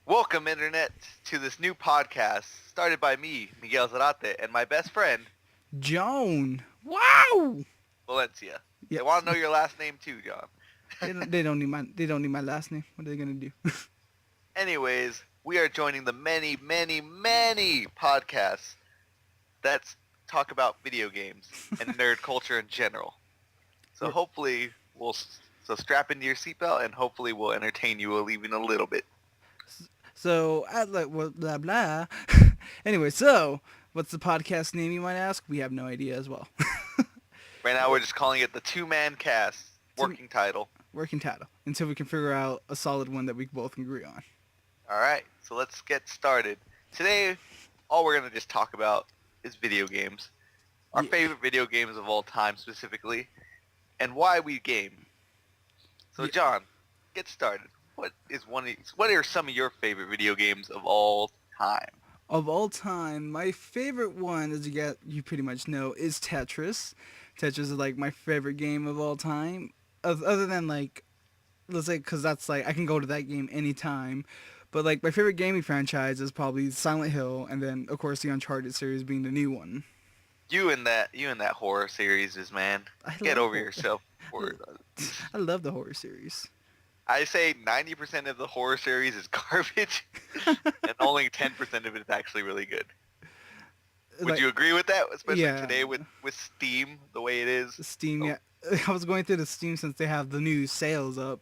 Welcome, Internet, to this new podcast started by me, Miguel Zarate, and my best friend, Joan. Wow. Valencia. They Yes. want to know your last name too, John. They don't need my last name. What are they gonna do? Anyways, we are joining the many, many, many podcasts that talk about video games and nerd culture in general. So We're- hopefully so strap into your seatbelt and hopefully we'll entertain you even a little bit. So I like blah blah. Anyway, so what's the podcast name, you might ask? We have no idea as well. Right now we're just calling it the two-man cast, working title. Working title until we can figure out a solid one that we both can agree on. Alright, so let's get started. Today, all we're going to just talk about is video games. Our Yeah. favorite video games of all time specifically, and why we game. So Yeah. John, get started. What are some of your favorite video games of all time? Of all time, my favorite one, as you pretty much know, is Tetris. Tetris is like my favorite game of all time. Other than like, let's say, because that's like I can go to that game anytime. But like my favorite gaming franchise is probably Silent Hill, and then of course the Uncharted series being the new one. You and that horror series is, man. I Get love over horror. yourself. I love the horror series. I say 90% of the horror series is garbage, and only 10% of it is actually really good. Would Like, you agree with that? Especially yeah. today with Steam, the way it is. Steam, Oh. yeah. I was going through the Steam since they have the new sales up,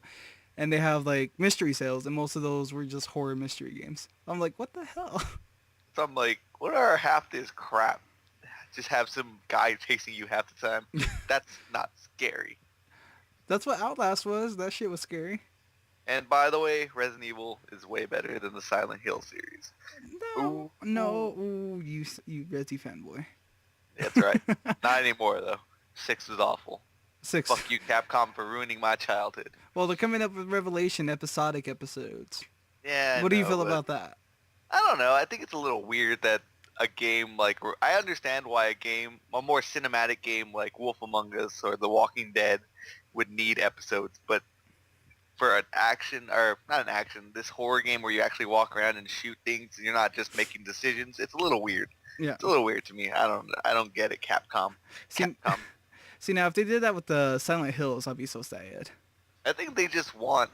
and they have like mystery sales, and most of those were just horror mystery games. I'm like, what the hell? So I'm like, what are half this crap? Just have some guy chasing you half the time. That's not scary. That's what Outlast was. That shit was scary. And by the way, Resident Evil is way better than the Silent Hill series. No, Ooh. no, ooh, you Resi fanboy. That's right. Not anymore though. 6 was awful. 6. Fuck you, Capcom, for ruining my childhood. Well, they're coming up with Revelation episodic episodes. Yeah. What do you no, feel but about that? I don't know. I think it's a little weird that a game like I understand why a more cinematic game like Wolf Among Us or The Walking Dead would need episodes, but for an action or not an action, this horror game where you actually walk around and shoot things and you're not just making decisions, it's a little weird. Yeah. It's a little weird to me. I don't get it, Capcom. See, Capcom. see now, if they did that with the Silent Hills, I'd be so sad. I think they just want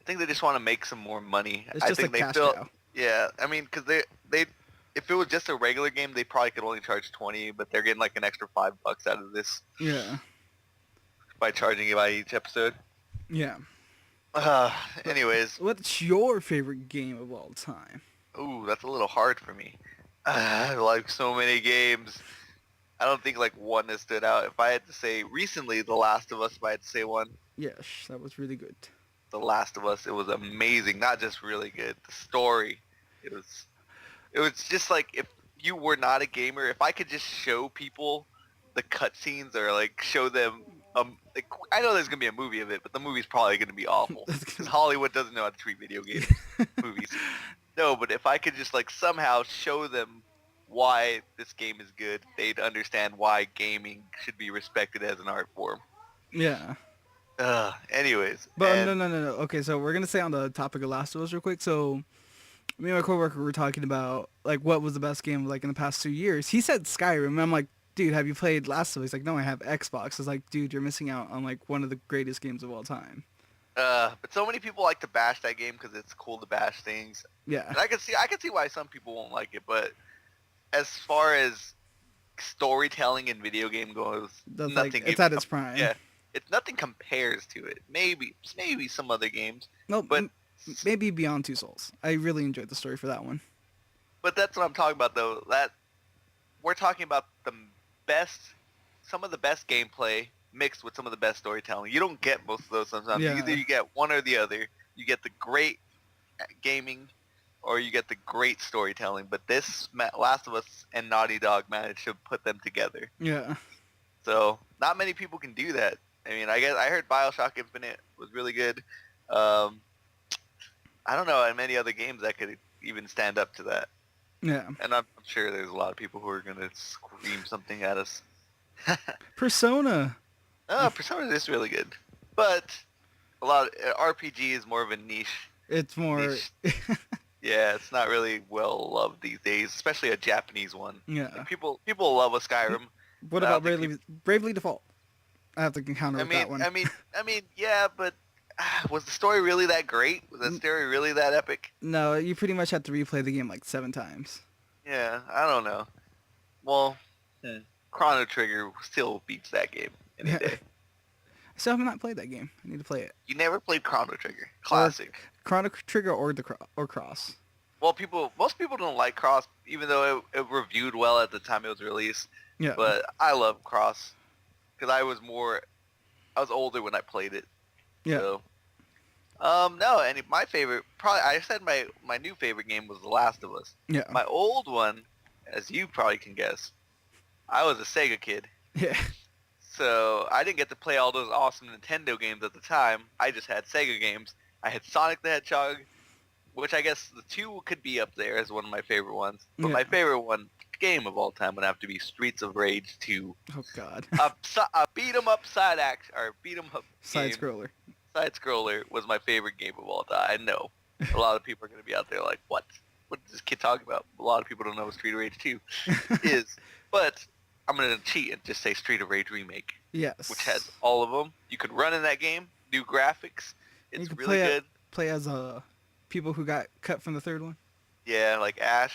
to make some more money. It's I just a think they cash feel cow. yeah. I mean, because they if it was just a regular game, they probably could only charge 20, but they're getting like an extra $5 out of this Yeah. by charging you by each episode. Yeah. Anyways, What's your favorite game of all time? ooh, that's a little hard for me. I like so many games. I don't think like one has stood out. If I had to say recently, The Last of Us, if I had to say one, Yes, that was really good. The Last of Us, it was amazing. Not just really good. The story, it was just like if you were not a gamer, if I could just show people the cutscenes or like show them, like, I know there's gonna be a movie of it, but the movie's probably gonna be awful because Hollywood doesn't know how to treat video game movies. No, but if I could just like somehow show them why this game is good, they'd understand why gaming should be respected as an art form. Yeah. Anyways, But and no. Okay, so we're gonna stay on the topic of Last of Us real quick. So me and my coworker were talking about like what was the best game like in the past 2 years. He said Skyrim. And I'm like, dude, have you played Last of Us? He's like, no, I have Xbox. I was like, dude, you're missing out on like one of the greatest games of all time. but so many people like to bash that game because it's cool to bash things. Yeah. And I can see why some people won't like it, but as far as storytelling in video game goes, That's nothing. like it's at its prime. Yeah, nothing compares to it. Maybe some other games, Nope. but Maybe Beyond Two Souls. I really enjoyed the story for that one. that's what I'm talking about though. That we're talking about some of the best gameplay mixed with some of the best storytelling. You don't get most of those sometimes. Yeah. Either you get one or the other. You get the great gaming or you get the great storytelling. But this Last of Us and Naughty Dog managed to put them together. Yeah. So not many people can do that. I mean, I guess I heard BioShock Infinite was really good. I don't know many other games that could even stand up to that. Yeah. And I'm sure there's a lot of people who are gonna scream something at us. Persona. Persona is really good, but a lot of RPG is more of a niche. It's more. Niche. Yeah, it's not really well loved these days, especially a Japanese one. Yeah. Like people love a Skyrim, What but I about don't think people. Bravely Default? I have to counter I with that mean, one. I mean, I mean, yeah, but was the story really that great? Was the N- story really that epic? No, you pretty much have to replay the game like 7 times. Yeah, I don't know. Well, Chrono Trigger still beats that game any Yeah. day. I still have not played that game. I need to play it. You never played Chrono Trigger. Or Classic. Chrono Trigger or or Cross. Well, most people don't like Cross, even though it reviewed well at the time it was released. Yeah. But I love Cross because I was older when I played it. Yeah. So, no, and my favorite, probably, I said my new favorite game was The Last of Us. Yeah. My old one, as you probably can guess, I was a Sega kid. Yeah. So I didn't get to play all those awesome Nintendo games at the time. I just had Sega games. I had Sonic the Hedgehog, which I guess the two could be up there as one of my favorite ones. But Yeah. my favorite game of all time would have to be Streets of Rage 2. Oh God. A beat 'em up beat 'em up Side game. scroller. Side scroller was my favorite game of all time. I know a lot of people are going to be out there like, what? What is this kid talking about? A lot of people don't know what Street of Rage 2 is. But I'm going to cheat and just say Street of Rage Remake, Yes. which has all of them. You could run in that game, new graphics. You It's could really good. Play as people who got cut from the third one. Yeah, like Ash,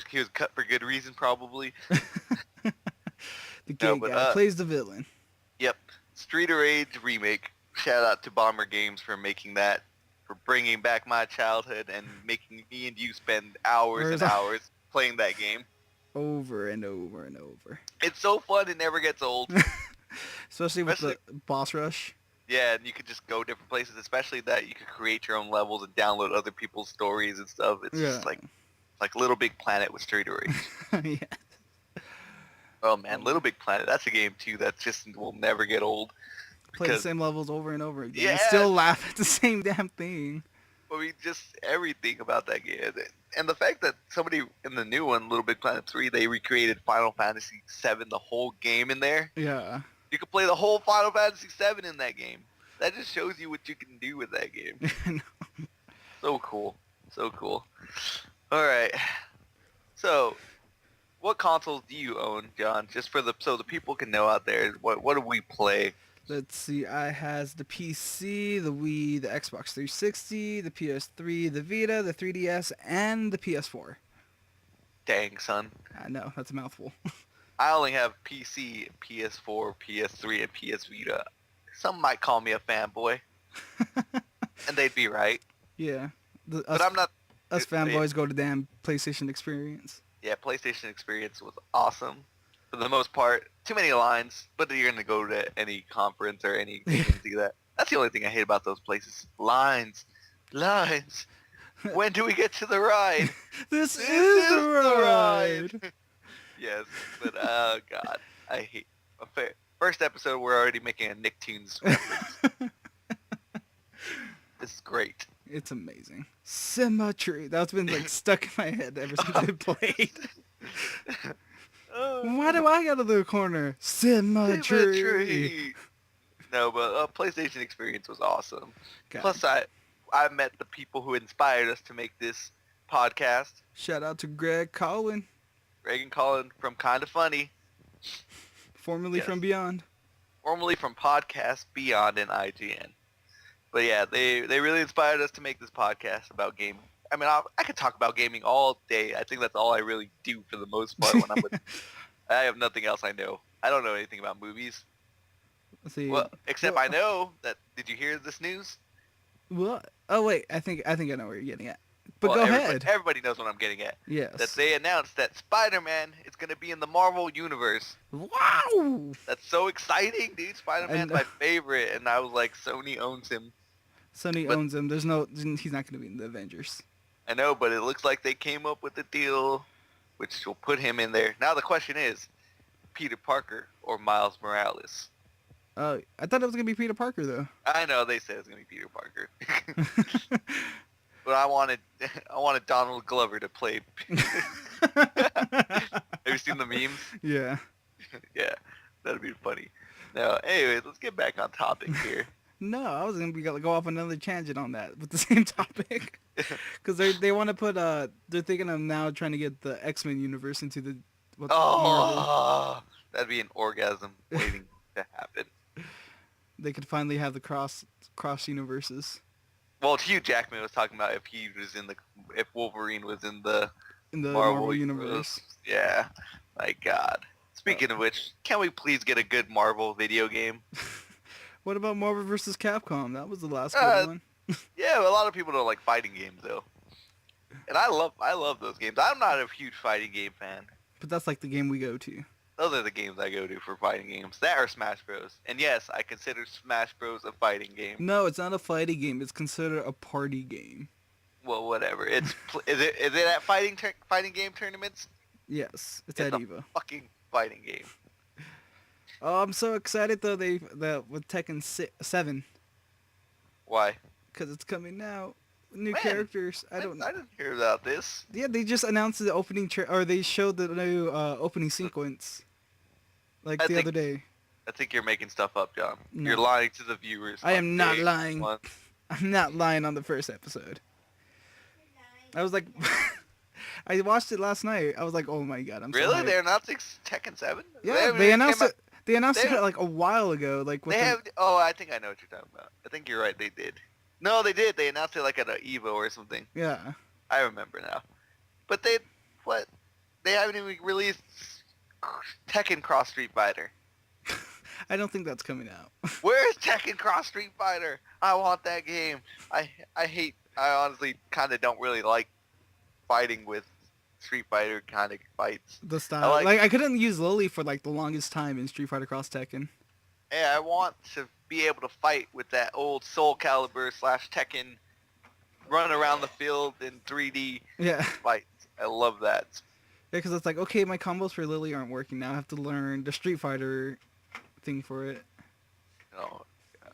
he was cut for good reason probably. The gay guy plays the villain. Yep. Street of Rage Remake. Shout out to Bomber Games for making that, for bringing back my childhood and making me and you spend hours and hours playing that game. Over and over and over. It's so fun, it never gets old. Especially with the boss rush. Yeah, and you could just go different places, especially that you could create your own levels and download other people's stories and stuff. It's just like Little Big Planet with Street of Rage. Yeah. Oh man, Little Big Planet, that's a game too that just will never get old. Play the same levels over and over again. Yeah. And still laugh at the same damn thing. I mean, just everything about that game. And the fact that somebody in the new one, Little Big Planet 3, they recreated Final Fantasy 7, the whole game in there. Yeah. You could play the whole Final Fantasy 7 in that game. That just shows you what you can do with that game. So cool. So cool. All right. So, what consoles do you own, John? Just so the people can know out there, what do we play? Let's see. I has the PC, the Wii, the Xbox 360, the PS3, the Vita, the 3DS, and the PS4. Dang, son. I know, that's a mouthful. I only have PC, PS4, PS3, and PS Vita. Some might call me a fanboy. And they'd be right. Yeah. But I'm not... Us fanboys go to damn PlayStation Experience. Yeah, PlayStation Experience was awesome. For the most part, too many lines, but you're going to go to any conference or any and do that. That's the only thing I hate about those places. Lines. When do we get to the ride? This is the ride. Yes, but oh god, I hate. First episode, we're already making a Nicktoons reference. This is great. It's amazing. Symmetry. That's been like stuck in my head ever since I played. Why do I go to the corner? Symmetry. No, but PlayStation Experience was awesome. God. Plus, I met the people who inspired us to make this podcast. Shout out to Greg Collin. Greg and Colin from Kinda Funny. Formerly from Beyond. Formerly from Podcast Beyond and IGN. But yeah, they really inspired us to make this podcast about gaming. I mean, I could talk about gaming all day. I think that's all I really do for the most part when I'm with... I have nothing else I know. I don't know anything about movies. Let's see. Well, except I know that... Did you hear this news? What? Oh, wait. I think I know where you're getting at. But Well, go ahead. Everybody knows what I'm getting at. Yes. That they announced that Spider-Man is going to be in the Marvel Universe. Wow! That's so exciting, dude. Spider-Man's my favorite, and I was like, Sony owns him. Sony owns him. He's not going to be in the Avengers. I know, but it looks like they came up with a deal which will put him in there. Now the question is, Peter Parker or Miles Morales? I thought it was going to be Peter Parker, though. I know, they said it's going to be Peter Parker. But I wanted Donald Glover to play. Have you seen the memes? Yeah. Yeah, that'd be funny. Now, anyways, let's get back on topic here. No, I was going to go off on another tangent on that with the same topic. Because they want to put they're thinking of now trying to get the X-Men universe into the Marvel. Oh, that'd be an orgasm waiting to happen. They could finally have the cross universes Well, Hugh Jackman was talking about if Wolverine was in the in the Marvel universe. Yeah, my God. Speaking of which, can we please get a good Marvel video game? What about Marvel vs. Capcom? That was the last good Uh, one. yeah, a lot of people don't like fighting games though, and I love those games. I'm not a huge fighting game fan. But that's like the game we go to. Those are the games I go to for fighting games. That are Smash Bros. And yes, I consider Smash Bros. A fighting game. No, it's not a fighting game. It's considered a party game. Well, whatever. Is it at fighting game tournaments? Yes, it's at a EVA. fucking fighting game. Oh, I'm so excited though. That with Tekken 7, Why? because it's coming out. New When? characters. I don't know. I didn't hear about this. Yeah, they just announced the opening or they showed the new opening sequence, like the other day. I think you're making stuff up, John. No. You're lying to the viewers. I am not day lying. one. I'm not lying on the first episode. I was like, I watched it last night. I was like, oh my god, I'm Really? so hyped. They're announcing Tekken 7? Yeah, they announced it. They announced it like a while ago. Like with Oh, I think I know what you're talking about. I think you're right. They did. No, they did. They announced it like at an Evo or something. Yeah. I remember now. But they haven't even released Tekken Cross Street Fighter. I don't think that's coming out. Where's Tekken Cross Street Fighter? I want that game. I honestly kind of don't really like fighting with Street Fighter kind of fights. The style. like I couldn't use Lily for like the longest time in Street Fighter Cross Tekken. Yeah, I want to be able to fight with that old Soul Calibur / Tekken run around the field in 3D Yeah. fights. I love that. Yeah, because it's like, okay, my combos for Lily aren't working now. I have to learn the Street Fighter thing for it. Oh, God.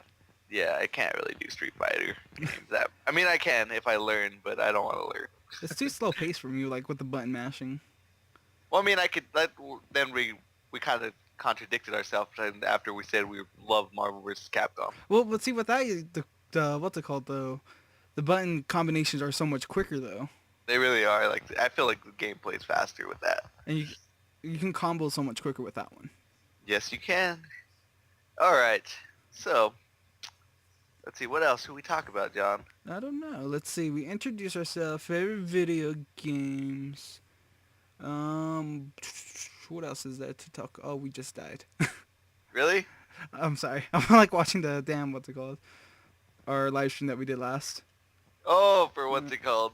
Yeah, I can't really do Street Fighter games. I mean, I can if I learn, but I don't want to learn. It's too slow paced for me, like with the button mashing. Well, I mean, I could. Then we kind of contradicted ourselves after we said we love Marvel vs. Capcom. Well, but see, with that, the what's it called though? The button combinations are so much quicker though, They really are. Like, I feel like the gameplay is faster with that. and you can combo so much quicker with that one. Yes, you can. All right. So, let's see. What else should we talk about, John? I don't know. Let's see. We introduced ourselves. Favorite video games. What else is there to talk? Oh, we just died. Really? I'm sorry. I'm like watching the damn what's it called? Our live stream that we did last. Oh, for what's it called?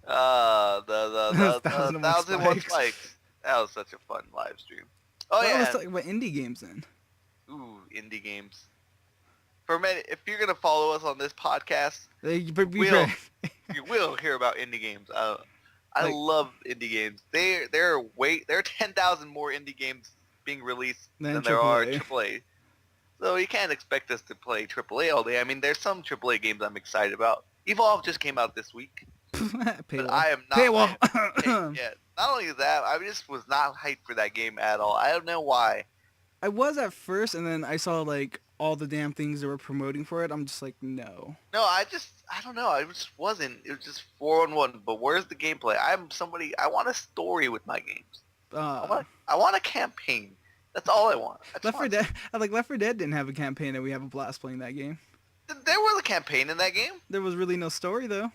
The 1001 Spikes. That was such a fun live stream. Oh, I yeah. was talking about indie games then. Ooh, indie games. For a minute, if you're gonna follow us on this podcast, you will hear about indie games. I love indie games. There are 10,000 more indie games being released than there are AAA. So you can't expect us to play AAA all day. I mean, there's some AAA games I'm excited about. Evolve just came out this week. But I am not hyped yet. Not only that, I just was not hyped for that game at all. I don't know why. I was at first, and then I saw like all the damn things they were promoting for it. I'm just like, no. No, I don't know. I just wasn't. It was just 4-on-1. But where's the gameplay? I want a story with my games. I want a campaign. That's all I want. Left 4 Dead. Left 4 Dead didn't have a campaign, and we have a blast playing that game. There was a campaign in that game. There was really no story though.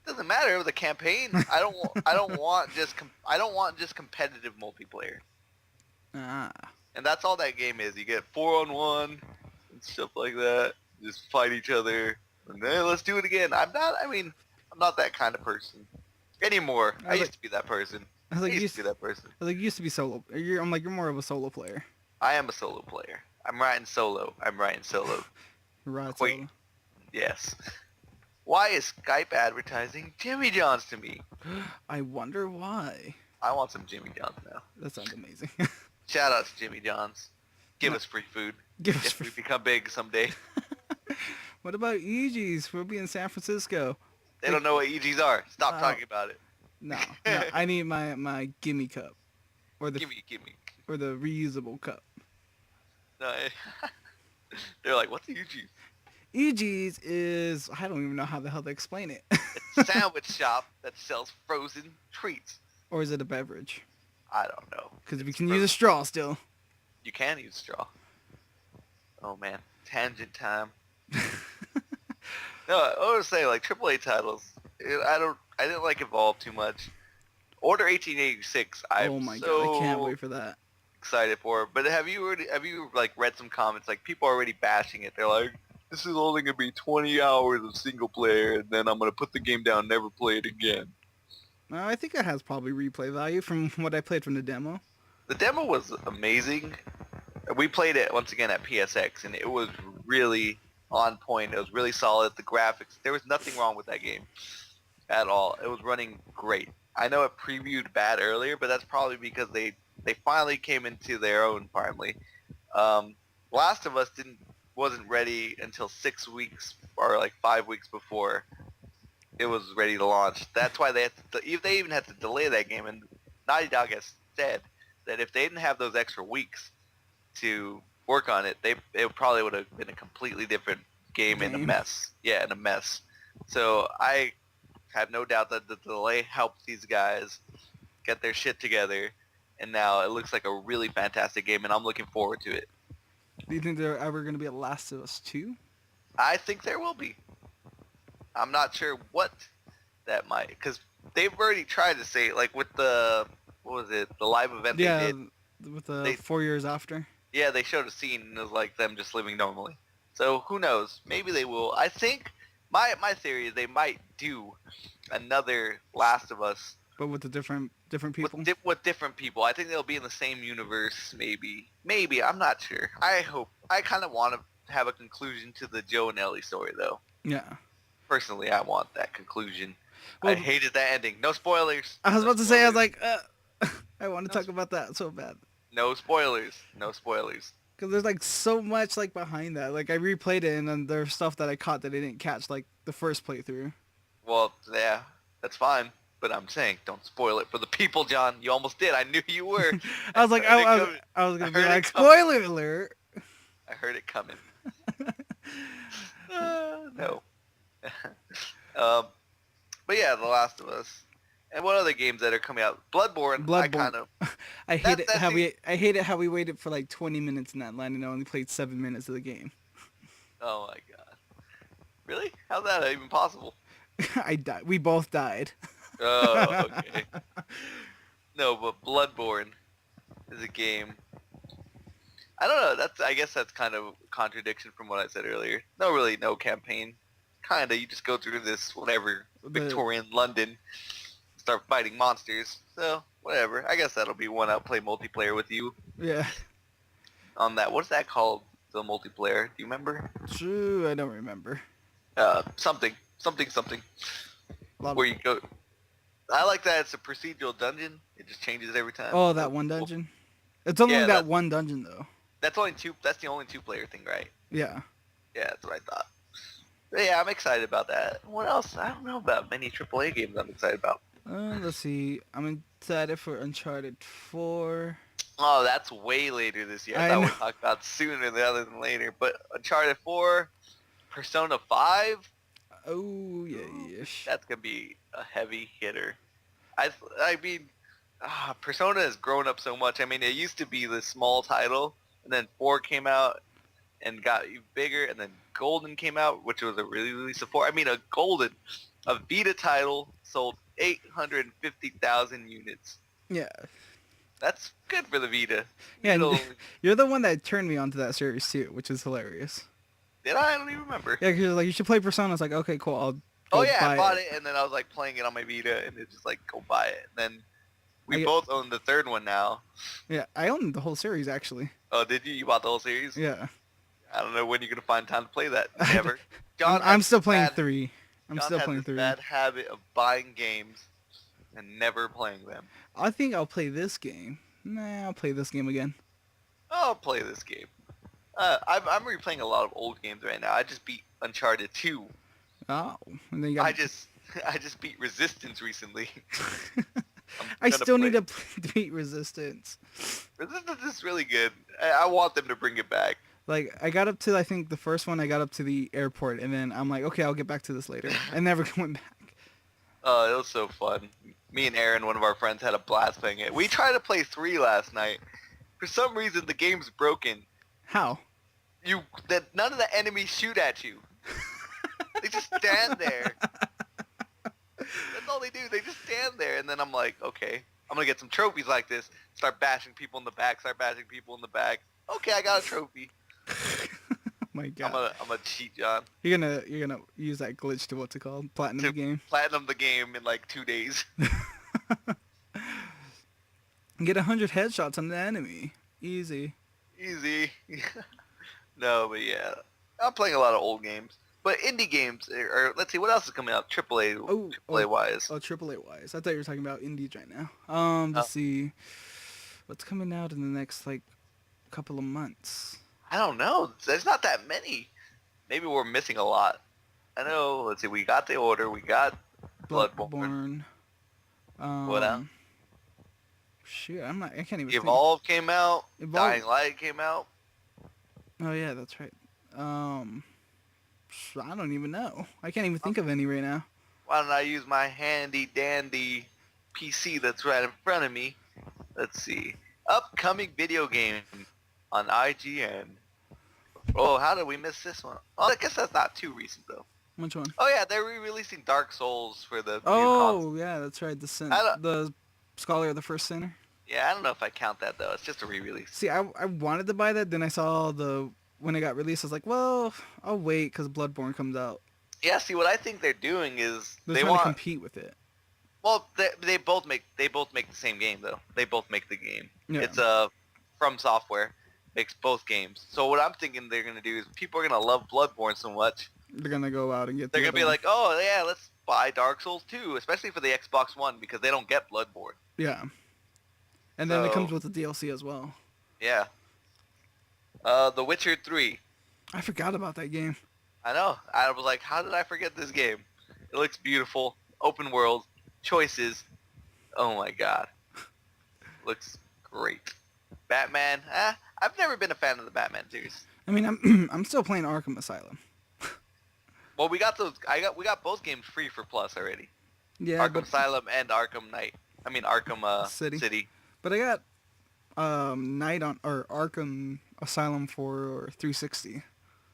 Doesn't matter. It was a campaign. I don't want just competitive multiplayer. Ah. And that's all that game is. You get 4-on-1 and stuff like that. Just fight each other. And then let's do it again. I'm not that kind of person anymore. I used to be that person. I used to be that person. You used to be solo. You're more of a solo player. I am a solo player. I'm writing solo. Right. Wait. Solo. Yes. Why is Skype advertising Jimmy John's to me? I wonder why. I want some Jimmy John's now. That sounds amazing. Shout out to Jimmy John's. Give us free food. If we become big someday. What about EGs? We'll be in San Francisco. They don't know what EGs are. Stop talking about it. No. I need my gimme cup. Or the Gimme. Or the reusable cup. No, they're like, what's EG? EG's is I don't even know how the hell to explain it. It's a sandwich shop that sells frozen treats. Or is it a beverage? I don't know. Because we It's can use frozen. a straw still. You can use straw. Oh man, tangent time. No, I would say like AAA titles. I didn't like Evolve too much. Order 1886. Oh I'm my god, I can't so wait for that. excited for. But have you like read some comments? Like people are already bashing it. They're like, this is only gonna be 20 hours of single player, and then I'm gonna put the game down, and never play it again. I think it has probably replay value from what I played from the demo. The demo was amazing. We played it once again at PSX, and it was really on point. It was really solid. The graphics, there was nothing wrong with that game at all. It was running great. I know it previewed bad earlier, but that's probably because they finally came into their own finally. Last of Us wasn't ready until 6 weeks or like 5 weeks before it was ready to launch. That's why they even had to delay that game. And Naughty Dog has said that if they didn't have those extra weeks to work on it, it probably would have been a completely different game and a mess. Yeah, and a mess. So I have no doubt that the delay helped these guys get their shit together, and now it looks like a really fantastic game, and I'm looking forward to it. Do you think there ever going to be a Last of Us 2? I think there will be. I'm not sure what that might, because they've already tried to say, like with the, what was it, the live event they did. With the 4 years after. Yeah, they showed a scene and it was like them just living normally. So who knows? Maybe they will. I think my theory is they might do another Last of Us But with the different people. with different people. I think they'll be in the same universe. Maybe I'm not sure. I kind of want to have a conclusion to the Joe and Ellie story though. Yeah. Personally, I want that conclusion. Well, I hated that ending. No spoilers. I was No about to say, I was spoilers. like, I want to talk about that so bad. No spoilers. No spoilers. Because there's like so much like behind that. Like I replayed it and then there's stuff that I caught that I didn't catch like the first playthrough. Well, yeah, that's fine. But I'm saying, don't spoil it for the people, John. You almost did. I knew you were. I was like, heard it I coming. was gonna I be heard it like, coming. spoiler alert. I heard it coming. No. But yeah, The Last of Us. And what other games that are coming out? Bloodborne. I kind of. I hate it that how seems- I hate it how we waited for like 20 minutes in that line and I only played 7 minutes of the game. Oh my god. Really? How's that even possible? I died. We both died. Oh, okay. No, but Bloodborne is a game. I don't know. I guess that's kind of a contradiction from what I said earlier. No campaign. Kinda. You just go through this whatever Victorian London, start fighting monsters. So whatever. I guess that'll be one I'll play multiplayer with you Yeah. on that. What's that called? The multiplayer. Do you remember? True. I don't remember. Something. Lot Where you go. I like that it's a procedural dungeon. It just changes every time. Oh, that one dungeon. It's only Yeah, that one dungeon though. That's only two. That's the only two-player thing, right? Yeah. Yeah, that's what I thought. But yeah, I'm excited about that. What else? I don't know about many AAA games I'm excited about. Let's see. I'm excited for Uncharted 4. Oh, that's way later this year. I I thought we know. talked about sooner rather than later. But Uncharted 4, Persona 5, Oh yeah. that's gonna be a heavy hitter. I mean, Persona has grown up so much. I mean, it used to be this small title, and then 4 came out and got even bigger, and then Golden came out, which was a really support. I mean, a Vita title sold 850,000 units. Yeah. That's good for the Vita. Yeah. It'll- You're the one that turned me onto that series too, which is hilarious. Did I? I don't even remember. Yeah, because like you should play Persona. I was like, okay, cool. I'll. Oh go yeah, I buy bought it, and then I was like playing it on my Vita, and it's just like, go buy it. And then we I- both own the third one now. Yeah, I own the whole series actually. Oh, did you? You bought the whole series? Yeah. I don't know when you're gonna find time to play that. Never. John I'm has still this playing bad- 3. I'm John still has playing this 3. bad habit of buying games and never playing them. I think I'll play this game. Nah, I'll play this game again. I'll play this game. I'm replaying a lot of old games right now. I just beat Uncharted 2. Oh, and then you got. I just beat Resistance recently. I gonna still play- need to beat Resistance. Resistance is really good. I want them to bring it back. Like I got up to I think the first one I got up to the airport, and then I'm like, okay, I'll get back to this later. I never went back. Oh, it was so fun. Me and Aaron, one of our friends, had a blast playing it. We tried to play 3 last night. For some reason, the game's broken. How? None of the enemies shoot at you. They just stand there. That's all they do. They just stand there, and then I'm like, okay, I'm gonna get some trophies like this. Start bashing people in the back. Start bashing people in the back. Okay, I got a trophy. Oh my god. I'm gonna cheat, John. You're gonna use that glitch to what's it called? Platinum the game. Platinum the game in like 2 days. Get 100 headshots on the enemy. Easy. Easy. No, but yeah, I'm playing a lot of old games. But indie games, or let's see, what else is coming out? AAA wise. Oh, AAA wise. I thought you were talking about indies right now. Let's see, what's coming out in the next like couple of months. I don't know. There's not that many. Maybe we're missing a lot. I know. Let's see. We got The Order. We got Bloodborne. What else? Shoot, I can't even. Evolve came out. Dying Light came out. Oh yeah, that's right. I don't even know. I can't even think of any right now. Why don't I use my handy dandy PC that's right in front of me? Let's see. Upcoming video game on IGN. Oh, how did we miss this one? Oh, I guess that's not too recent though. Which one? Oh yeah, they're re-releasing Dark Souls for the new console. Yeah, that's right. The Scholar of the First Sinner. Yeah, I don't know if I count that though. It's just a re-release. See, I wanted to buy that, then I saw when it got released, I was like, well, I'll wait because Bloodborne comes out. Yeah, see, what I think they're doing is they want to compete with it. Well, they both make the same game though. They both make the game. Yeah. It's From Software makes both games. So what I'm thinking they're gonna do is people are gonna love Bloodborne so much. They're gonna go out and get. They're gonna be like, oh yeah, let's buy Dark Souls 2, especially for the Xbox One because they don't get Bloodborne. Yeah. And then it comes with the DLC as well. Yeah. The Witcher 3. I forgot about that game. I know. I was like, how did I forget this game? It looks beautiful. Open world. Choices. Oh my god. Looks great. Batman. I've never been a fan of the Batman series. I mean, I'm still playing Arkham Asylum. Well, we got we got both games free for Plus already. Yeah. Arkham Asylum and Arkham Knight. I mean Arkham City. But I got Arkham Asylum for 360.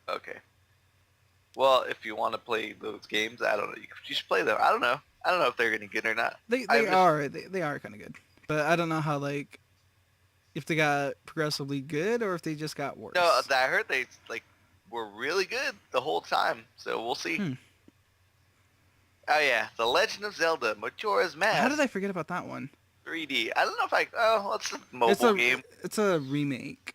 Okay. Well, if you want to play those games, I don't know. You should play them. I don't know. I don't know if they're any good or not. They are kind of good, but I don't know how if they got progressively good or if they just got worse. No, I heard they were really good the whole time. So we'll see. Oh yeah, The Legend of Zelda: Majora's Mask. How did I forget about that one? 3D. I don't know if it's a mobile game. It's a remake.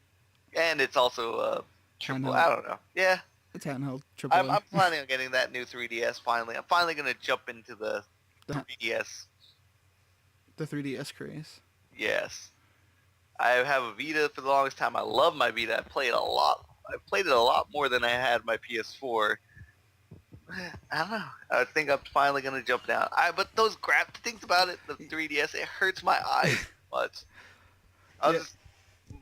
And it's also a triple. I don't know. Yeah. It's handheld triple. I'm planning on getting that new 3DS finally. I'm finally gonna jump into the 3DS. The 3DS craze. Yes. I have a Vita for the longest time. I love my Vita. I played a lot. I played it a lot more than I had my PS4. I don't know. I think I'm finally gonna jump down. But those things about it, the 3DS, it hurts my eyes much.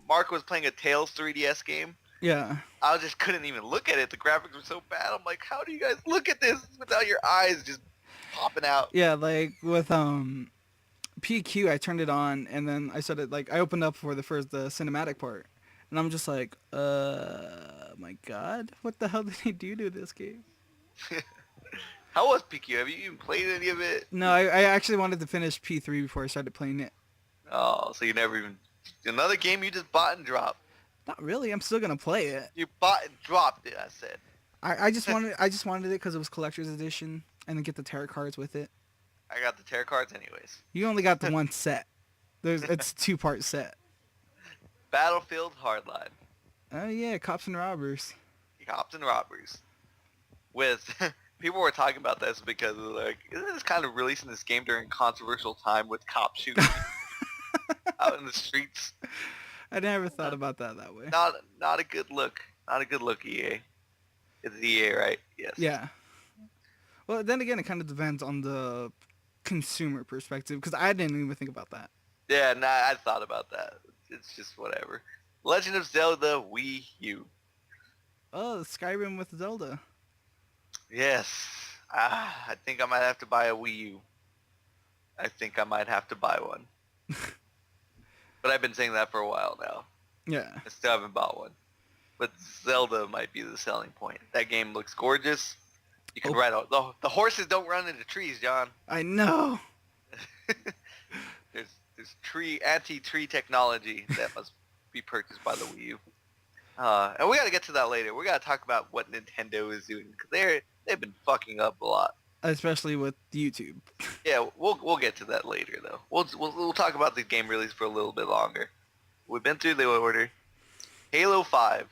Mark was playing a Tales 3DS game. Yeah. I just couldn't even look at it. The graphics were so bad. I'm like, how do you guys look at this without your eyes just popping out? Yeah, like with PQ, I turned it on and then I started I opened up for the cinematic part, and I'm just like, my God, what the hell did they do to this game? How was PQ? Have you even played any of it? No, I actually wanted to finish P3 before I started playing it. Oh, so you never even... Another game you just bought and dropped. Not really. I'm still going to play it. You bought and dropped it, I said. I just wanted it because it was collector's edition and then get the tarot cards with it. I got the tarot cards anyways. You only got the one set. It's a 2-part set. Battlefield Hardline. Oh, yeah. Cops and Robbers. Cops and Robbers. With... People were talking about this because isn't this kind of releasing this game during controversial time with cops shooting out in the streets? I never thought about that way. Not a good look. Not a good look, EA. It's EA, right? Yes. Yeah. Well, then again, it kind of depends on the consumer perspective, because I didn't even think about that. Yeah, I thought about that. It's just whatever. Legend of Zelda Wii U. Oh, Skyrim with Zelda. Yes. I think I might have to buy a Wii U. I think I might have to buy one. But I've been saying that for a while now. Yeah. I still haven't bought one. But Zelda might be the selling point. That game looks gorgeous. You can Oh, ride out. The horses don't run into trees, John. I know. There's anti-tree technology that must be purchased by the Wii U. And we got to get to that later. We got to talk about what Nintendo is doing because they've been fucking up a lot. Especially with YouTube. Yeah, we'll get to that later though. We'll talk about the game release for a little bit longer. We've been through the order. Halo 5.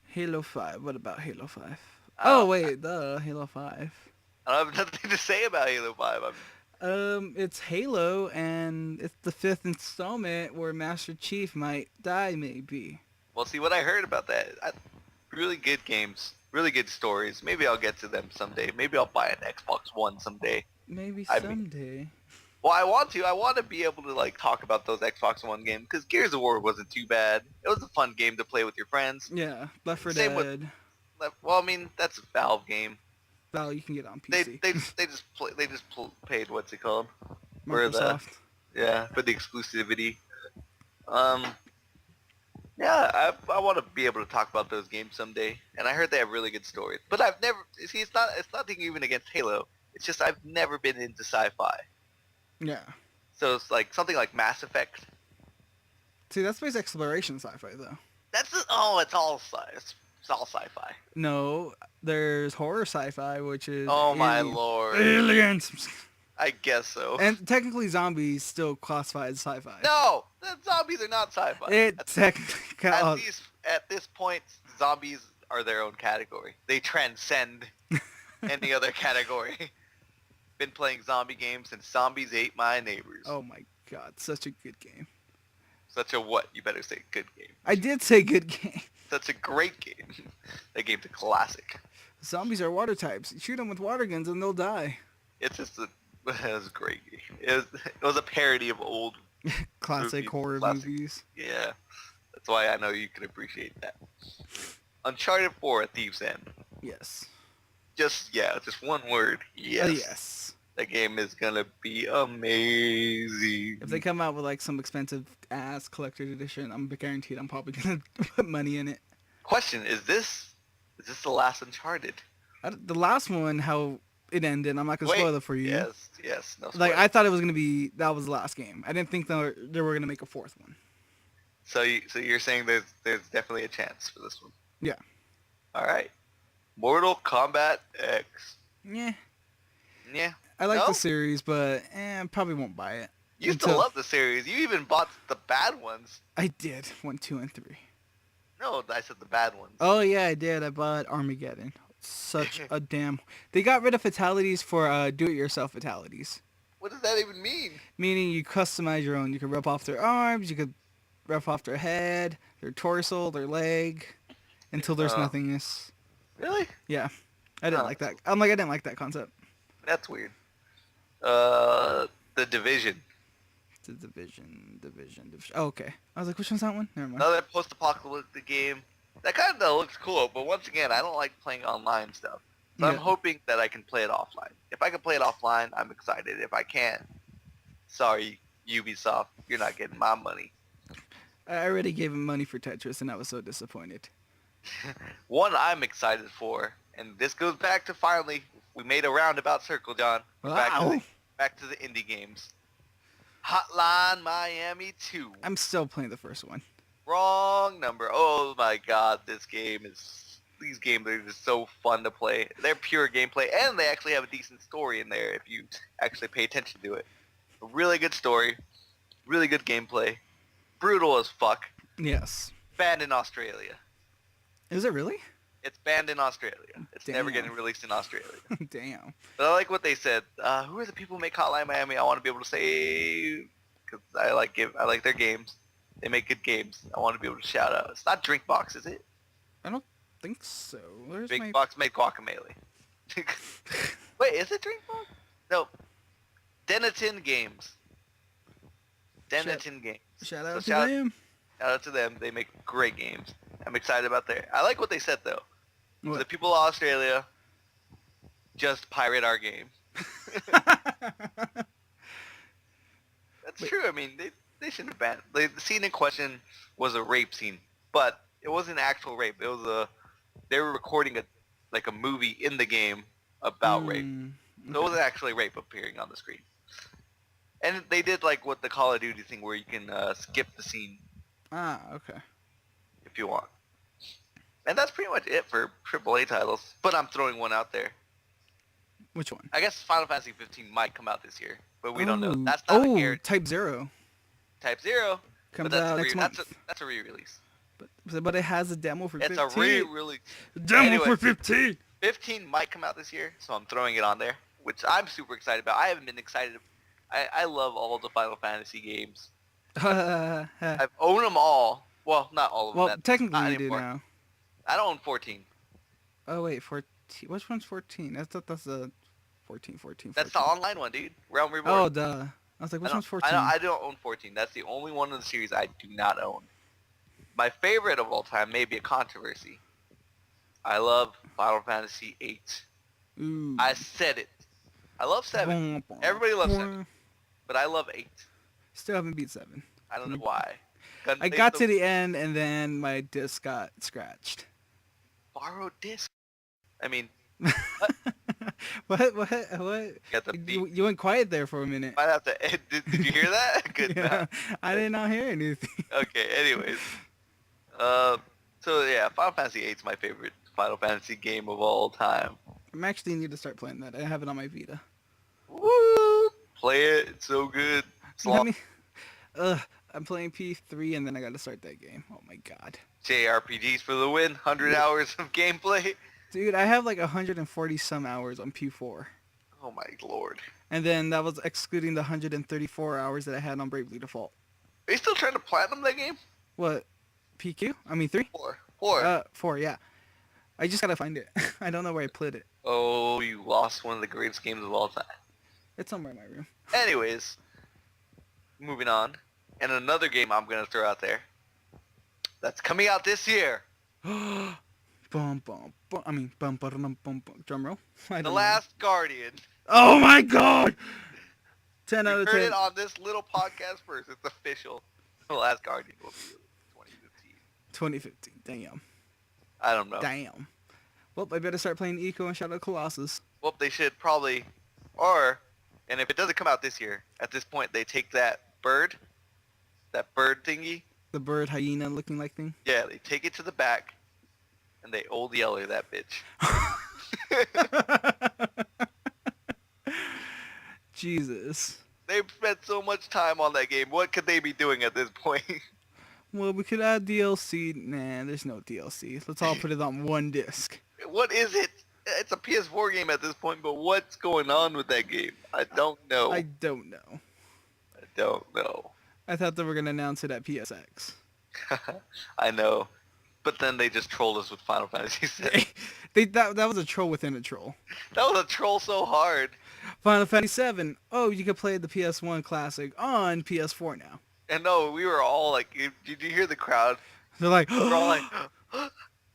Halo 5. What about Halo 5? Uh, Oh, wait. Halo 5. I don't have nothing to say about Halo 5. It's Halo, and it's the 5th installment where Master Chief might die, maybe. Well, see what I heard about that. Really good games, really good stories. Maybe I'll get to them someday. Maybe I'll buy an Xbox One someday. Maybe I someday. Well, I want to. I want to be able to like talk about those Xbox One games because Gears of War wasn't too bad. It was a fun game to play with your friends. Yeah, Left 4 Same with- Dead. Well, I mean that's a Valve game. Well, you can get it on They PC. they just paid what's it called? For Microsoft. for the exclusivity. Yeah, I want to be able to talk about those games someday, and I heard they have really good stories. But I've never see it's nothing even against Halo. It's just I've never been into sci-fi. Yeah. So it's like something like Mass Effect. See, that's space exploration sci-fi, though. It's all sci-fi. No, there's horror sci-fi, which is Oh my lord. aliens. I guess so. And technically, zombies still classify as sci-fi. No, the zombies are not sci-fi. It technically At this point, zombies are their own category. They transcend any other category. Been playing zombie games since Zombies Ate My Neighbors. Oh my god, such a good game. Such a what? You better say good game. I did say good game. Such a great game. That game's a classic. Zombies are water types. Shoot them with water guns and they'll die. It was a great game. It was a parody of old Classic horror movies. Yeah. That's why I know you can appreciate that. Uncharted 4 at Thieves End. Yes. Just one word. Yes. Yes. That game is gonna be amazing. If they come out with like some expensive ass collector's edition, I'm guaranteed I'm probably gonna put money in it. Question: Is this the last Uncharted? The last one, how it ended, I'm not gonna spoil it for you. Yes. No. Like spoilers. I thought it was gonna be that was the last game. I didn't think they were gonna make a fourth one. So you're saying there's definitely a chance for this one? Yeah. All right. Mortal Kombat X. Yeah. Yeah. I like No? the series, but probably won't buy it. You used to love the series. You even bought the bad ones. I did 1, 2, and 3. No, I said the bad ones. Oh yeah, I did. I bought Armageddon. Such a damn. They got rid of fatalities for do-it-yourself fatalities. What does that even mean? Meaning you customize your own. You can rip off their arms. You could rip off their head, their torso, their leg, until there's nothingness. Really? Yeah, I didn't like that. I didn't like that concept. That's weird. The Division. The Division. Oh, okay. I was like, which one's that one? Never mind. Another post-apocalyptic game. That kind of looks cool, but once again, I don't like playing online stuff. So I'm hoping that I can play it offline. If I can play it offline, I'm excited. If I can't, sorry, Ubisoft, you're not getting my money. I already gave him money for Tetris, and I was so disappointed. One I'm excited for, and this goes back to finally, we made a roundabout circle, John. Wow. Back to the indie games. Hotline Miami 2. I'm still playing the first one. Wrong number. Oh my god, these games are just so fun to play. They're pure gameplay, and they actually have a decent story in there if you actually pay attention to it. A really good story, really good gameplay, brutal as fuck. Yes. Banned in Australia. Is it really? It's banned in Australia. It's never Damn. getting released in Australia. Damn. But I like what they said. Who are the people who make Hotline Miami? I want to be able to say, because I like their games. They make good games. I want to be able to shout out. It's not Drinkbox, is it? I don't think so. Where's Big Box made Guacamelee. Wait, is it Drinkbox? No. Denathan Games. Denathan Games. Shout out So to them. Shout out to them. They make great games. I'm excited about that. I like what they said though. What? The people of Australia just pirate our game. That's Wait. true. I mean, they shouldn't have banned. The scene in question was a rape scene, but it wasn't actual rape. It was they were recording a movie in the game about rape. So it wasn't actually rape appearing on the screen. And they did like what the Call of Duty thing where you can skip the scene Okay. if you want. And that's pretty much it for AAA titles. But I'm throwing one out there. Which one? I guess Final Fantasy 15 might come out this year, but we don't know. That's not a guarantee. Type 0. Type 0 comes out next month. That's a re-release. But it has a demo for 15. It's a re-release. Demo for 15. 15 might come out this year, so I'm throwing it on there, which I'm super excited about. I haven't been excited. I love all the Final Fantasy games. I've owned them all. Well, not all of them. Well, technically you do now. I don't own 14. Oh, wait. 14. Which one's 14? I thought that's a 14. That's the online one, dude. Realm Reborn. Oh, duh. I was like, which one's 14? I don't own 14. That's the only one in the series I do not own. My favorite of all time may be a controversy. I love Final Fantasy 8. Ooh. I said it. I love 7. Everybody loves 7. But I love 8. Still haven't beat 7. I don't know why. I got to the end and then my disc got scratched. Borrowed disc? I mean... What? You went quiet there for a minute. Might have to... Did you hear that? Good. Yeah, I did not hear anything. Okay, anyways. So yeah, Final Fantasy 8 is my favorite Final Fantasy game of all time. I'm actually need to start playing that. I have it on my Vita. Woo! Play it. It's so good. I'm playing P3 and then I got to start that game. Oh my god. JRPGs for the win. 100 hours of gameplay. Dude, I have like 140 some hours on P4. Oh my lord. And then that was excluding the 134 hours that I had on Bravely Default. Are you still trying to platinum that game? What? PQ? I mean 3? 4. 4, yeah. I just gotta find it. I don't know where I put it. Oh, you lost one of the greatest games of all time. It's somewhere in my room. Anyways, moving on. And another game I'm gonna throw out there that's coming out this year. Bum bum bum. I mean bum bum bum bum. Drum roll. The Last Guardian. Oh my god! 10 out of 10. You heard it on this little podcast first. It's official. The Last Guardian will be 2015. 2015. Damn. I don't know. Damn. Well, I better start playing Eco and Shadow of the Colossus. Well, they should probably, and if it doesn't come out this year, at this point they take that bird thingy. The bird hyena looking like thing? Yeah, they take it to the back, and they old yeller that bitch. Jesus. They've spent so much time on that game. What could they be doing at this point? Well, we could add DLC. Nah, there's no DLC. Let's all put it on one disc. What is it? It's a PS4 game at this point, but what's going on with that game? I don't know. I don't know. I thought they were going to announce it at PSX. I know. But then they just trolled us with Final Fantasy VII. That was a troll within a troll. That was a troll so hard. Final Fantasy VII. Oh, you can play the PS1 classic on PS4 now. And no, we were all like, did you hear the crowd? They're like, we were all like,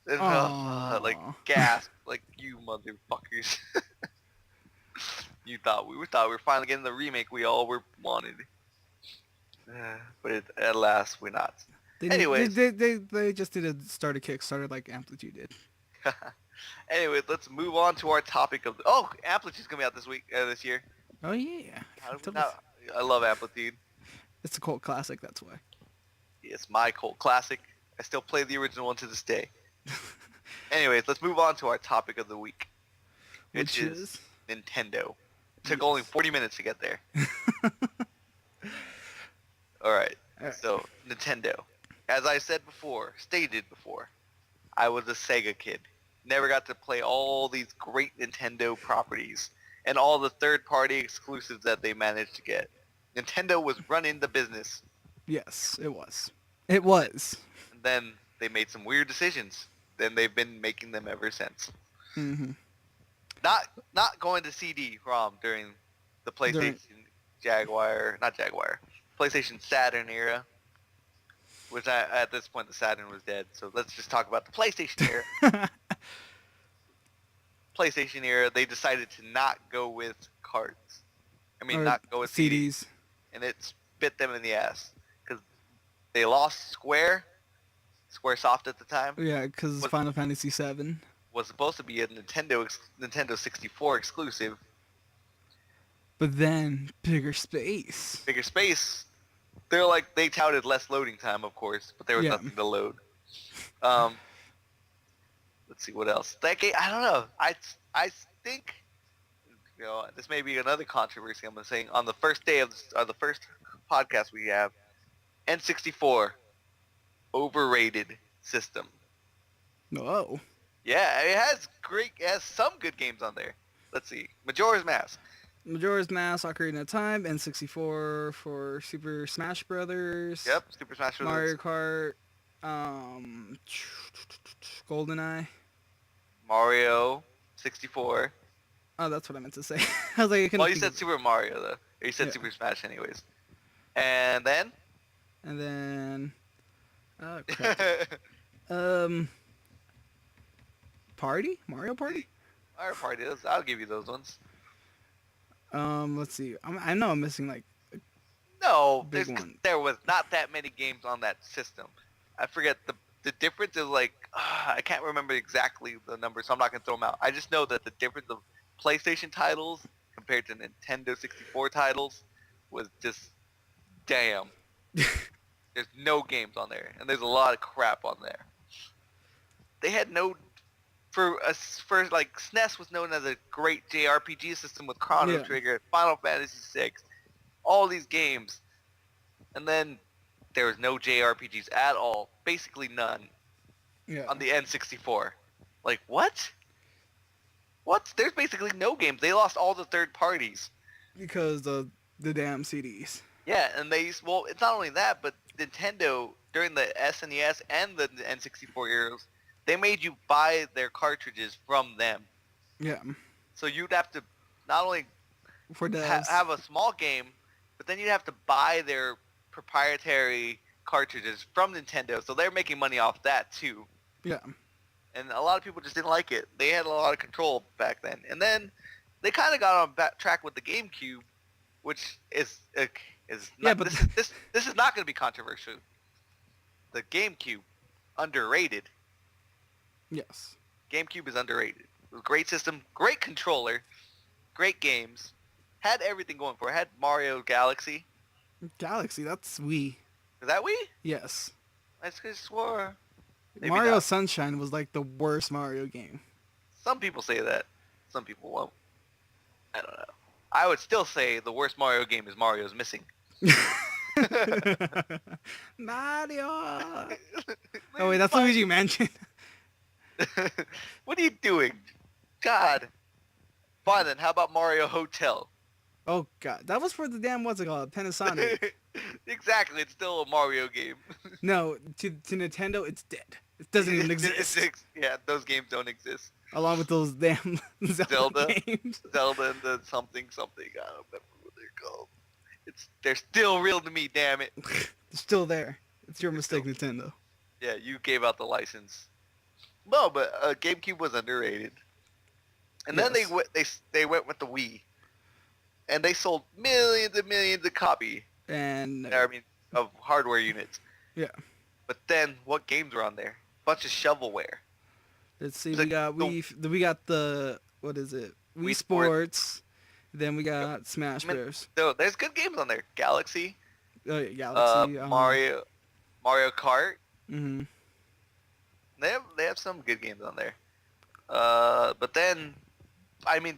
and, like gasp, like you motherfuckers. We thought we were finally getting the remake we all wanted. But at last we're not. Anyways, they just did start a Kickstarter like Amplitude did. Anyways, let's move on to our topic of Amplitude's coming out this year. Oh yeah. I love Amplitude. It's a cult classic, that's why. It's my cult classic. I still play the original one to this day. Anyways, let's move on to our topic of the week, which is Nintendo. It took only 40 minutes to get there. All right. So, Nintendo. As I stated before, I was a Sega kid. Never got to play all these great Nintendo properties and all the third-party exclusives that they managed to get. Nintendo was running the business. Yes, it was. It was. And then they made some weird decisions. Then they've been making them ever since. Mm-hmm. Not going to CD-ROM during the PlayStation PlayStation Saturn era. which at this point the Saturn was dead. So let's just talk about the PlayStation era. PlayStation era, they decided to not go with cards. I mean, Or not go with CDs, CDs. and it bit them in the ass because they lost SquareSoft at the time. Yeah, because Was Final Fantasy VII. was supposed to be a Nintendo 64 exclusive. But then, bigger space. Bigger space. They touted less loading time, of course, but there was Yeah. nothing to load. Um, let's see what else. That game, I don't know. I think, this may be another controversy. I'm saying on the first day of the first podcast we have, N64 overrated system. Whoa. Yeah, it has some good games on there. Let's see, Majora's Mask. Majora's Mask, Ocarina of Time, N64 for Super Smash Brothers. Yep, Super Smash Bros. Mario Kart, GoldenEye. Mario 64. Oh, that's what I meant to say. I was like, I couldn't Well, you think said of- Super Mario though. Or you said Yeah. Super Smash anyways. And then And then, crap. Party? Mario Party? Mario Party. I'll give you those ones. Let's see. I know I'm missing like. No, Big one. there was not that many games on that system. I forget the difference is I can't remember exactly the numbers, so I'm not gonna throw them out. I just know that the difference of PlayStation titles compared to Nintendo 64 titles was just damn. There's no games on there, and there's a lot of crap on there. They had no for SNES was known as a great JRPG system with Chrono Yeah. Trigger, Final Fantasy VI, all these games, and then there was no JRPGs at all, basically none Yeah. on the N64. Like what? What? There's basically no games. They lost all the third parties. Because of the damn CDs. Yeah, and it's not only that, but Nintendo during the SNES and the N64 eras, they made you buy their cartridges from them. Yeah. So you'd have to not only For devs. have a small game, but then you'd have to buy their proprietary cartridges from Nintendo. So they're making money off that too. Yeah. And a lot of people just didn't like it. They had a lot of control back then. And then they kind of got on track with the GameCube, which is not, Yeah, but this is not going to be controversial. The GameCube, underrated. Yes. GameCube is underrated. It was a great system, great controller, great games, had everything going for it. Had Mario Galaxy. Galaxy, that's Wii. Is that Wii? Yes. I just swore. Maybe Mario not. Sunshine was like the worst Mario game. Some people say that. Some people won't. I don't know. I would still say the worst Mario game is Mario's Missing. Mario. Oh wait, that's Luigi Mansion. What are you doing? God. Fine then, how about Mario Hotel? Oh god, that was for the damn what's it called, Panasonic. Exactly, it's still a Mario game. No, to Nintendo, it's dead. It doesn't even exist. Yeah, those games don't exist. Along with those damn Zelda games. Zelda and the something. I don't remember what they're called. They're still real to me, damn it. They're still there. It's your mistake, Nintendo. Yeah, you gave out the license. No, but GameCube was underrated. And then Yes. they went with the Wii, and they sold millions and millions of copies. And Of hardware units. yeah. But then, what games were on there? Bunch of shovelware. Let's see. It's We like, got we got the what is it? Wii Sports. Then we got Smash Bros. So there's good games on there. Galaxy, Oh yeah, Galaxy. Mario Kart. Mm-hmm. They have some good games on there. But then,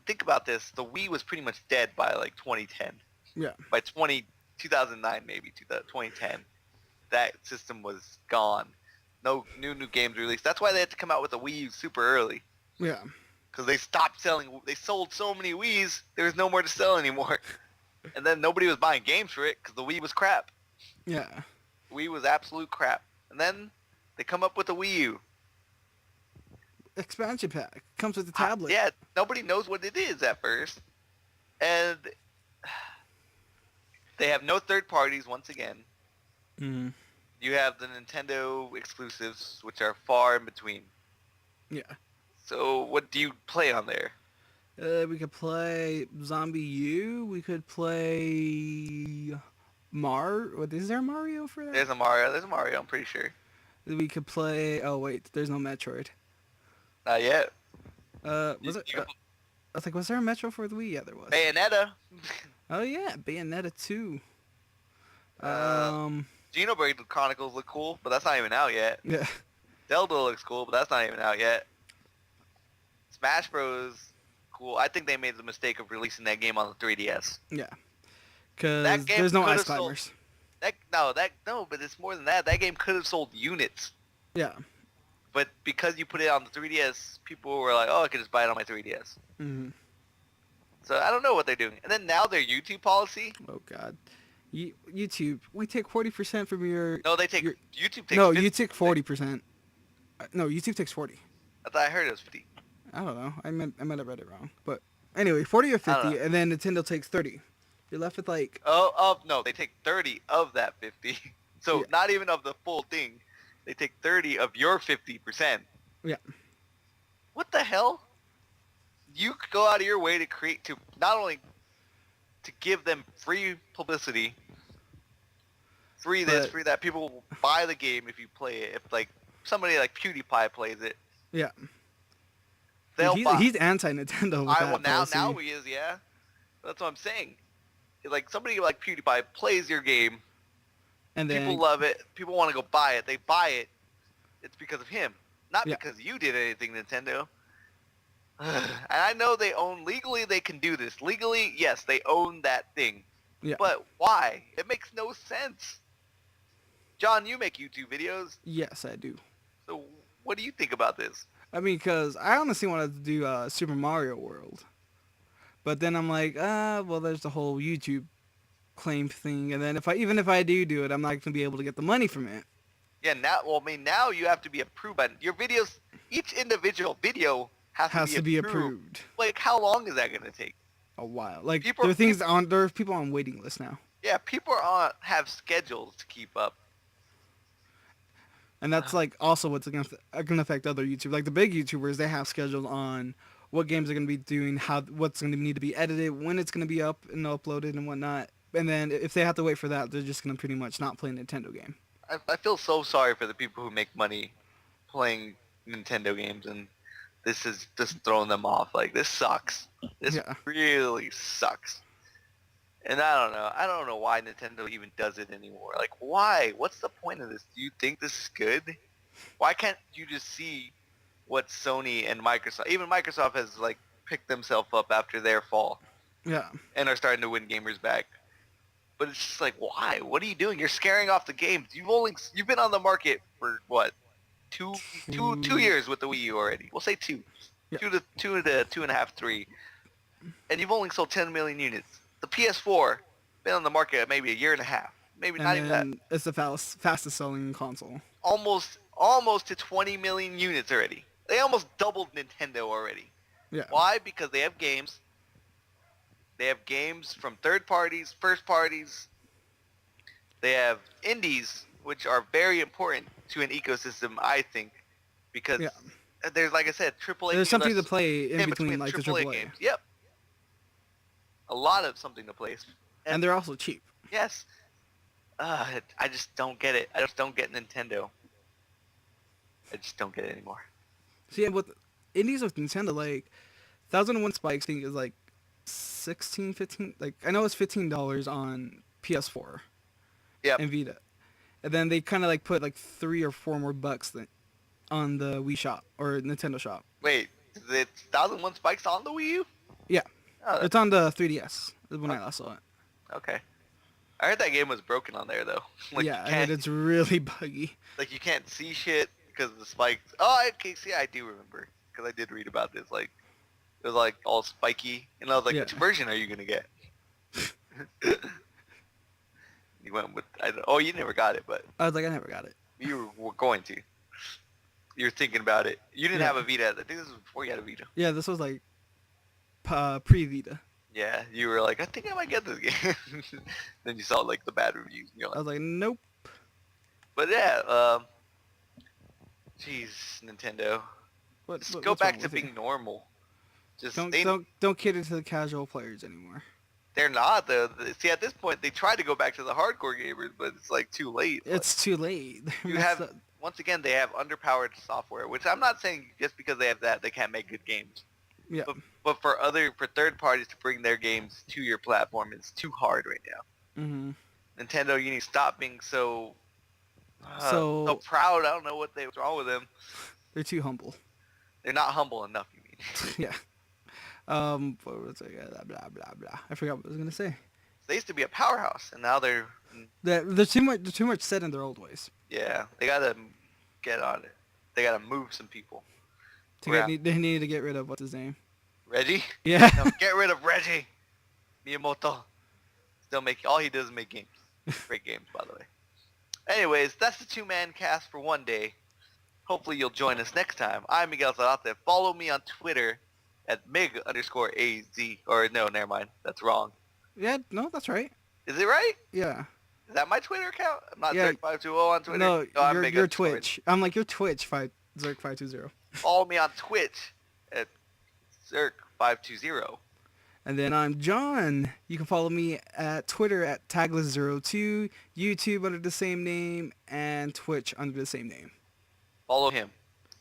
think about this. The Wii was pretty much dead by like 2010. Yeah. By 2009 maybe, 2010. That system was gone. No new games released. That's why they had to come out with the Wii U super early. Yeah. Because they stopped selling. They sold so many Wiis, there was no more to sell anymore. And then nobody was buying games for it because the Wii was crap. Yeah. Wii was absolute crap. And then they come up with the Wii U. Expansion pack comes with the tablet. Yeah, nobody knows what it is at first. And they have no third parties once again. Mm-hmm. You have the Nintendo exclusives, which are far in between. Yeah. So what do you play on there? We could play Zombie U. We could play What is there Mario for that? There's a Mario. There's a Mario. I'm pretty sure. We could play. Oh wait, there's no Metroid. Not yet. Was it? I was like, was there a Metro for the Wii? Yeah, there was. Bayonetta. Oh yeah, Bayonetta 2. Xenoblade Chronicles look cool, but that's not even out yet. Yeah. Zelda looks cool, but that's not even out yet. Smash Bros. Cool. I think they made the mistake of releasing that game on the 3DS. Yeah. Because there's no ice sold, climbers. No, but it's more than that. That game could have sold units. Yeah. But because you put it on the 3DS, people were like, oh, I could just buy it on my 3DS. Mm-hmm. So I don't know what they're doing. And then now their YouTube policy. Oh God. YouTube, we take 40% from your. No, they take YouTube takes. No, you take 40%. No, YouTube takes 40. I thought I heard it was 50. I don't know. I might have read it wrong. But anyway, 40 or 50, and then Nintendo takes 30. You're left with like. No, they take 30 of that 50. So not even of the full thing. They take 30 of your 50%. Yeah. What the hell? You go out of your way to not only to give them free publicity, free this, free that. People will buy the game if you play it. If like somebody like PewDiePie plays it. Yeah. He's anti-Nintendo. Now he is, yeah. That's what I'm saying. Like somebody like PewDiePie plays your game, and then people love it. People want to go buy it. They buy it. It's because of him, not because you did anything, Nintendo. And I know they own legally. They can do this legally. Yes, they own that thing. Yeah. But why? It makes no sense. John, you make YouTube videos. Yes, I do. So what do you think about this? I mean, because I honestly wanted to do Super Mario World. But then I'm like, well, there's the whole YouTube claim thing. And then even if I do it, I'm not going to be able to get the money from it. Yeah, now you have to be approved by your videos. Each individual video has to be approved. Like, how long is that going to take? A while. Like, there are people on waiting lists now. Yeah, people have schedules to keep up. And that's like also what's going to affect other YouTubers. Like the big YouTubers, they have schedules on what games they're going to be doing, what's going to need to be edited, when it's going to be up and uploaded and whatnot. And then if they have to wait for that, they're just going to pretty much not play a Nintendo game. I feel so sorry for the people who make money playing Nintendo games, and this is just throwing them off. Like, this sucks. This really sucks. And I don't know why Nintendo even does it anymore. Like, why? What's the point of this? Do you think this is good? Why can't you just see what Sony and Microsoft, even Microsoft has, like, picked themselves up after their fall. Yeah. And are starting to win gamers back. But it's just like, why? What are you doing? You're scaring off the games. You've been on the market for what? Two years with the Wii U already. We'll say 2. Yeah. 2 to 2.5, 3. And you've only sold 10 million units. The PS4 been on the market at maybe a year and a half. Maybe not even that. It's the fastest selling console. Almost to 20 million units already. They almost doubled Nintendo already. Yeah. Why? Because they have games. They have games from third parties, first parties. They have indies, which are very important to an ecosystem, I think, because there's, like I said, AAA. There's something to play in between like the AAA games. Yep. A lot of something to play. And they're also cheap. Yes. I just don't get it. I just don't get Nintendo. I just don't get it anymore. See, with indies with Nintendo, like 1001 Spikes, I think is like 16, 15. Like I know it's $15 on PS4. Yeah. And Vita, and then they kind of like put like $3 or $4 more bucks on the Wii shop or Nintendo shop. Wait, is it 1001 Spikes on the Wii U? Yeah. Oh, it's on the 3DS. When I last saw it. Okay. I heard that game was broken on there though. Like, yeah, I heard it's really buggy. Like you can't see shit because of the spikes. Oh, okay, see, I do remember because I did read about this. Like it was like all spiky, and I was like, which version are you gonna get? You went with you never got it, but I was like, I never got it. You were going to. You were thinking about it. You didn't have a Vita. I think this was before you had a Vita. Yeah, this was like pre-Vita. Yeah, you were like, I think I might get this game. Then you saw like the bad reviews. And you're like, I was like, nope. But yeah, jeez, Nintendo, just go What's wrong back to with you? being normal. Just Don't cater to the casual players anymore. they're not though. See, at this point, they try to go back to the hardcore gamers, but it's like too late. It's too late. They're You messed have up. once again they have underpowered software, which I'm not saying just because they have that they can't make good games. Yeah. But for third parties to bring their games to your platform is too hard right now. Mhm. Nintendo, you need to stop being so So proud. I don't know what's wrong with them. they're too humble. They're not humble enough. You mean? Yeah. What was it? Blah blah blah. I forgot what I was gonna say. They used to be a powerhouse, and now they're They're too much. They're too much set in their old ways. yeah. They gotta get on it. They gotta move some people. They need to get rid of what's his name. Reggie? Yeah. No, get rid of Reggie. Miyamoto. Still all he does is make games. Great games, by the way. Anyways, that's the two-man cast for one day. Hopefully you'll join us next time. I'm Miguel Zarate. Follow me on Twitter at mig_AZ. Or no, never mind. That's wrong. Yeah. No, that's right. Is it right? Yeah. Is that my Twitter account? I'm not Yeah. Zerk520 on Twitter. No, I'm your Twitch. I'm like your Twitch Zerk520. Follow me on Twitch at Zerk520. And then I'm John. You can follow me at Twitter at Tagless02, YouTube under the same name, and Twitch under the same name. Follow him.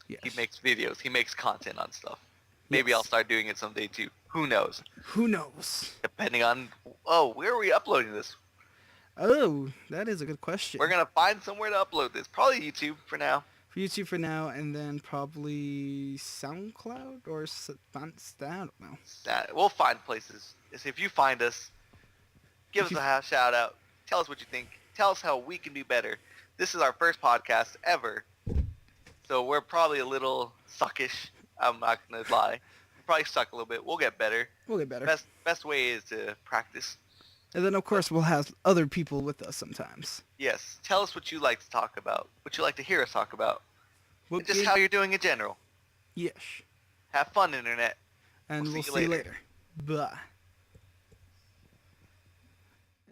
Yes. He makes videos. He makes content on stuff. Maybe Yes. I'll start doing it someday too. Who knows? Who knows? Depending on, where are we uploading this? Oh, that is a good question. We're going to find somewhere to upload this. Probably YouTube for now. For YouTube for now, and then probably SoundCloud or I don't know. We'll find places. If you find us, give us a shout out. Tell us what you think. Tell us how we can do better. This is our first podcast ever. So we're probably a little suckish. I'm not going to lie. We probably suck a little bit. We'll get better. We'll get better. Best way is to practice. And then, of course, we'll have other people with us sometimes. Yes. Tell us what you like to talk about. What you like to hear us talk about. What And just game- how you're doing in general. Yes. Have fun, Internet. And We'll we'll see see you you later. later. Bye.